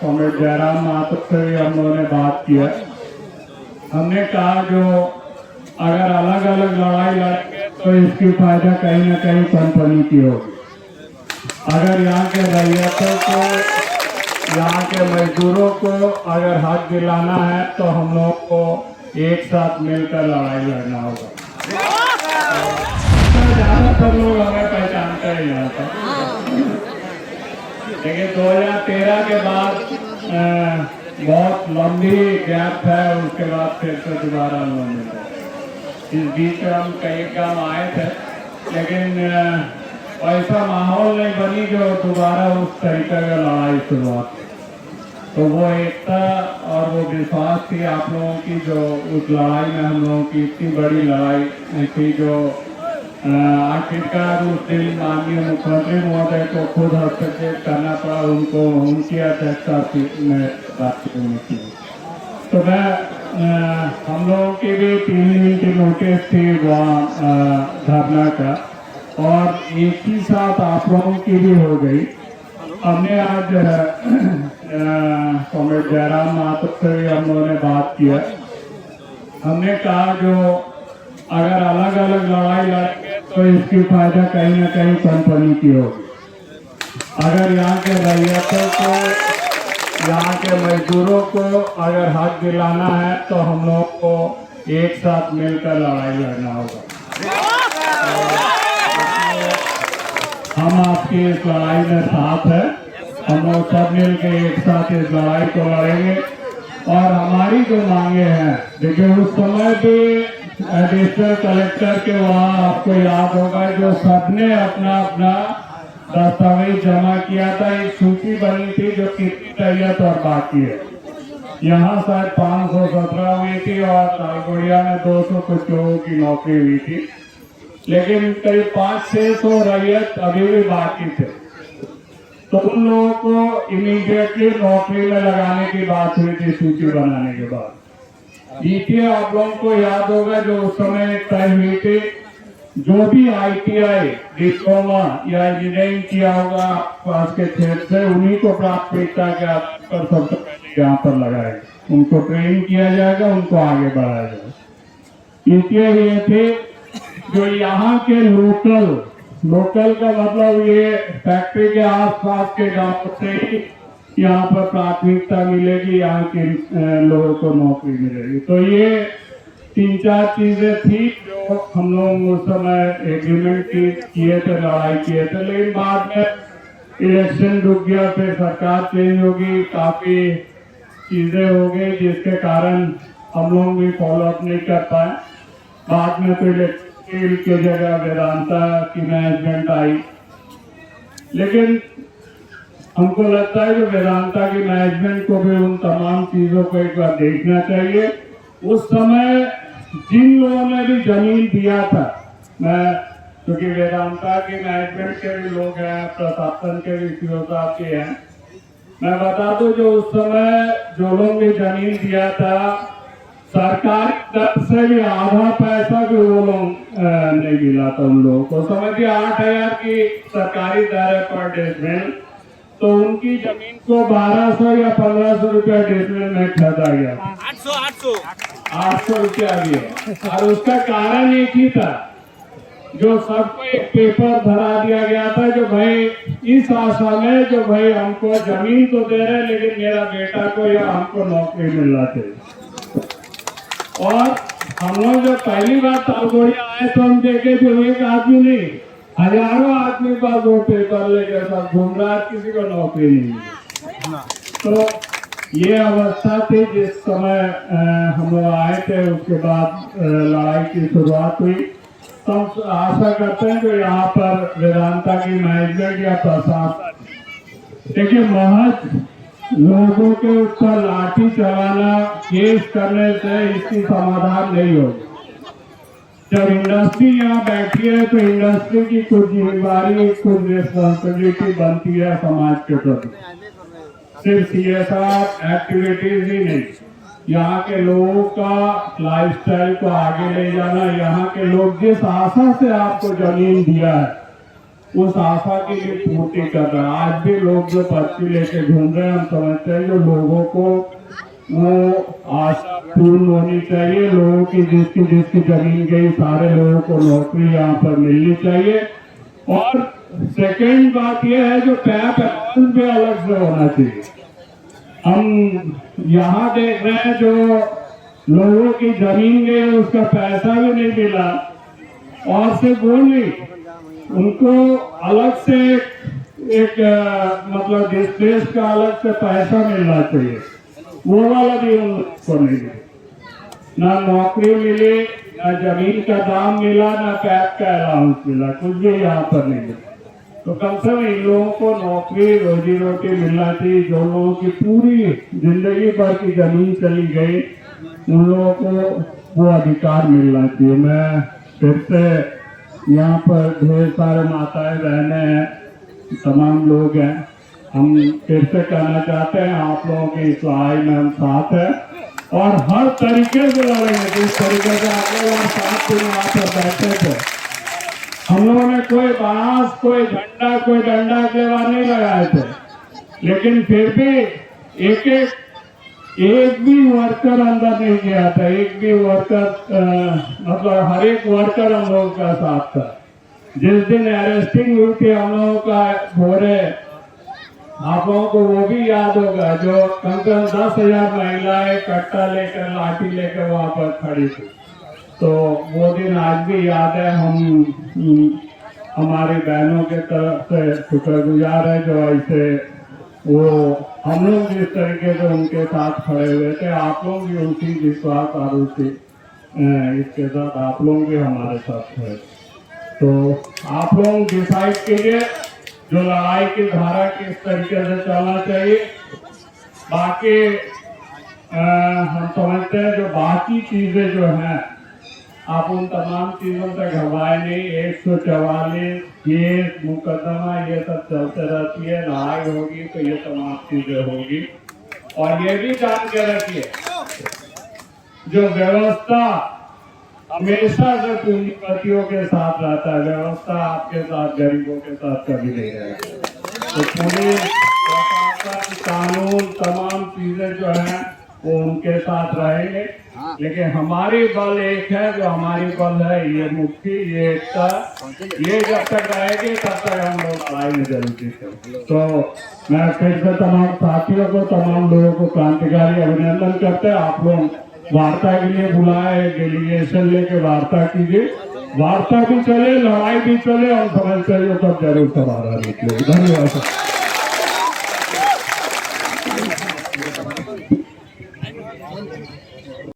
Comrade Jairam Mathur से भी हम लोगों ने बात किया। हमने कहा जो अगर अलग अलग लड़ाई लड़ेंगे तो इसकी फायदा कहीं ना कहीं कंपनी की होगी। अगर यहाँ के रैयतों को, यहाँ के मजदूरों को अगर हक दिलाना है तो हम लोग को एक साथ मिलकर लड़ाई लड़ना होगा। ज्यादातर लोग हमें पहचानते हैं यहाँ पर, लेकिन 2013 के बाद बहुत लंबी गैप है, उसके बाद फिर से दोबारा हम लोग मिले। इस बीच में हम कई काम आए थे, लेकिन ऐसा माहौल नहीं बनी जो दोबारा उस तरीके का लड़ाई शुरुआत की। तो वो एकता और वो विश्वास थी आप लोगों की, जो उस लड़ाई में हम लोगों की इतनी बड़ी लड़ाई थी, जो आखिरकार उस दिन माननीय मुख्यमंत्री महोदय को खुद हस्तक्षेप करना पड़ा, उनको उनकी अध्यक्षता में बातचीत होनी थी। तो मैं हम लोगों की भी 3 दिन की नोटिस थी वहाँ धरना का, और एक ही साथ आप लोगों की भी हो गई। हमने आज कॉमरेड जयराम माथुर से भी हम लोगों ने बात किया। हमने कहा जो अगर अलग अलग लड़ाई लड़ेंगे तो इसकी फायदा कहीं ना कहीं कंपनी की होगी। अगर यहाँ के रैयतों को, यहाँ के मजदूरों को अगर हक दिलाना है तो हम लोग को एक साथ मिलकर लड़ाई लड़ना होगा। हम आपकी इस लड़ाई में साथ है, हम लोग सब मिलकर एक साथ इस लड़ाई को लड़ेंगे। और हमारी जो मांगे हैं, देखिए उस समय भी एडिशनल कलेक्टर के वहाँ आपको याद होगा जो सबने अपना अपना दस्तावेज जमा किया था। एक सूची बनी थी जो कितनी रैयत और बाकी है। यहाँ शायद 517 हुई थी और तालगोड़िया में 200 कुछ लोगों की नौकरी हुई थी, लेकिन करीब 500-600 रैयत अभी भी बाकी थे। तो उन लोगों को इमीडिएटली नौकरी में लगाने की बात हुई थी सूची बनाने के बाद। ईटीए आप लोगों को याद होगा जो उस समय तय हुई थी, जो भी ITI डिप्लोमा या इंजीनियरिंग किया होगा पास के क्षेत्र से, उन्हीं को प्राथमिकता के आधार पर सबसे पहले यहाँ पर लगाएगा, उनको ट्रेन किया जाएगा, उनको आगे बढ़ाया जाएगा। ईटीए ये थे जो यहाँ के लोकल का मतलब ये फैक्ट्री के आसपास के गांव से ही यहाँ पर प्राथमिकता मिलेगी, यहाँ के लोगों को नौकरी मिलेगी। तो ये 3-4 चीजें थी जो हम लोग उस समय एग्रीमेंट किए थे, लड़ाई किए थे। लेकिन बाद में इलेक्शन रुक गया, फिर सरकार चेंज होगी, काफी चीजें हो गई जिसके कारण हम लोग भी फॉलोअप नहीं कर पाए। बाद में तो इलेक्ट्रिकल की जगह वेदांता की मैनेजमेंट आई, लेकिन हमको लगता है कि वेदांता की मैनेजमेंट को भी उन तमाम चीजों को एक बार देखना चाहिए। उस समय जिन लोगों ने भी जमीन दिया था, मैं क्योंकि वेदांता की मैनेजमेंट के भी लोग हैं, प्रशासन के भी सीओ साहब के हैं, मैं बता दूं जो उस समय जो लोग ने जमीन दिया था, सरकारी दर से भी आधा पैसा भी वो लोग नहीं मिला था उन लोगों को। समझिए 8,000 की सरकारी दर है पर डेसिमल, तो उनकी जमीन को 1200 या 1500 रुपया डेसिमल में खरीदा गया। 800 रुपया दिया। और उसका कारण एक ही था, जो सबको एक पेपर धरा दिया गया था, जो भाई इस आशा में जो भाई हमको जमीन तो दे रहे लेकिन मेरा बेटा को या हमको नौकरी मिलना चाहिए। और हम लोग जब पहली बार तालगोड़िया आए तो हम देखे जो एक आदमी नहीं, हजारों आदमी पास वो पेपर लेकर सब घूम रहा, किसी को नौकरी नहीं मिली। तो ये अवस्था थी जिस समय हम लोग आए थे। उसके बाद लड़ाई की शुरुआत हुई। तो हम आशा करते हैं कि यहाँ पर वेदांता की मैनेजमेंट या प्रशासन, देखिए महज लोगों के ऊपर लाठी चलाना, केस करने से इसकी समाधान नहीं होगी। जब इंडस्ट्री यहाँ बैठी है तो इंडस्ट्री की कुछ जिम्मेदारी, कुछ रिस्पॉन्सिबिलिटी बनती है समाज के प्रति। सिर्फ CSR एक्टिविटीज ही नहीं, यहाँ के लोगों का लाइफस्टाइल को आगे ले जाना। यहाँ के लोग जिस आशा से आपको जमीन दिया है, उस आशा के लिए पूर्ति कर रहा है। आज भी लोग जो पर्ची लेके घूम रहे हैं, हम समझते हैं जो लोगों को वो आशा पूर्ण होनी चाहिए। लोगों की जिसकी जमीन गई, सारे लोगों को नौकरी यहाँ पर मिलनी चाहिए। और सेकंड बात यह है जो टैप अकाउंट भी अलग से होना चाहिए। हम यहाँ देख रहे हैं जो लोगों की जमीन गई उसका पैसा भी नहीं मिला, और से बोली उनको अलग से एक मतलब देश का अलग से पैसा मिलना चाहिए, वो वाला भी उनको नहीं मिला। ना नौकरी मिली, ना जमीन का दाम मिला, ना पैप का अलाउंस मिला, कुछ भी यहाँ पर नहीं मिला। तो कम से कम इन लोगों को नौकरी रोजी रोटी मिलना चाहिए। जो लोगों की पूरी जिंदगी भर की जमीन चली गई, उन लोगों को वो अधिकार मिलना चाहिए। मैं फिर से यहाँ पर ढेर सारे माताएं बहनें हैं, तमाम लोग हैं, हम फिर से कहना चाहते हैं आप लोगों की इस लड़ाई में हम साथ हैं और हर तरीके से लड़ेंगे। जिस तरीके से आप लोग और 7 दिन वहाँ पर बैठे थे, हम लोगों ने कोई बांस, कोई झंडा, कोई डंडा के बाद नहीं लगाए थे, लेकिन फिर भी एक भी वर्कर अंदर नहीं गया था। एक भी वर्कर मतलब हर एक वर्कर हम लोगों का साथ था। जिस दिन अरेस्टिंग हुई थी हम लोगों का भोरे, आप लोगों को वो भी याद होगा, जो कम से कम 10,000 महिलाएं कट्टा लेकर, लाठी लेकर वहां पर खड़ी थी। तो वो दिन आज भी याद है। हम हमारी बहनों के तरफ से शुक्रगुजार है जो ऐसे वो हम लोग जिस तरीके से उनके साथ खड़े हुए थे, आप लोग भी उसी विश्वास और उसी इसके साथ आप लोग भी हमारे साथ थे। तो आप लोग डिसाइड कीजिए जो लड़ाई की धारा किस तरीके से चलना चाहिए। बाकी हम समझते हैं जो बाकी चीजें जो हैं, आप उन तमाम चीजों से घबराए नहीं। 144 केस मुकदमा ये सब चलते रहती है, लड़ाई होगी तो ये तमाम चीजें होगी। और ये भी जान के रखिए जो व्यवस्था हमेशा से पूंजीपतियों के साथ रहता है, व्यवस्था आपके साथ, गरीबों के साथ कभी नहीं रहेगा। तो पुलिस, प्रशासन, कानून, तमाम चीजें जो हैं वो उनके साथ रहेंगे, लेकिन हमारी बल एक है। जो हमारी बल है ये मुट्ठी, ये एकता, ये जब तक रहेगी तब तक हम लोग लड़ाई में जरूर जीतेंगे। तो मैं फिर से तमाम साथियों को, तमाम लोगों को क्रांतिकारी अभिनंदन करते हैं। आप लोग वार्ता के लिए बुलाए, डेलीगेशन लेके वार्ता कीजिए। वार्ता भी चले, लड़ाई भी चले, और समझते हैं तब जरूर समाधान निकले। धन्यवाद।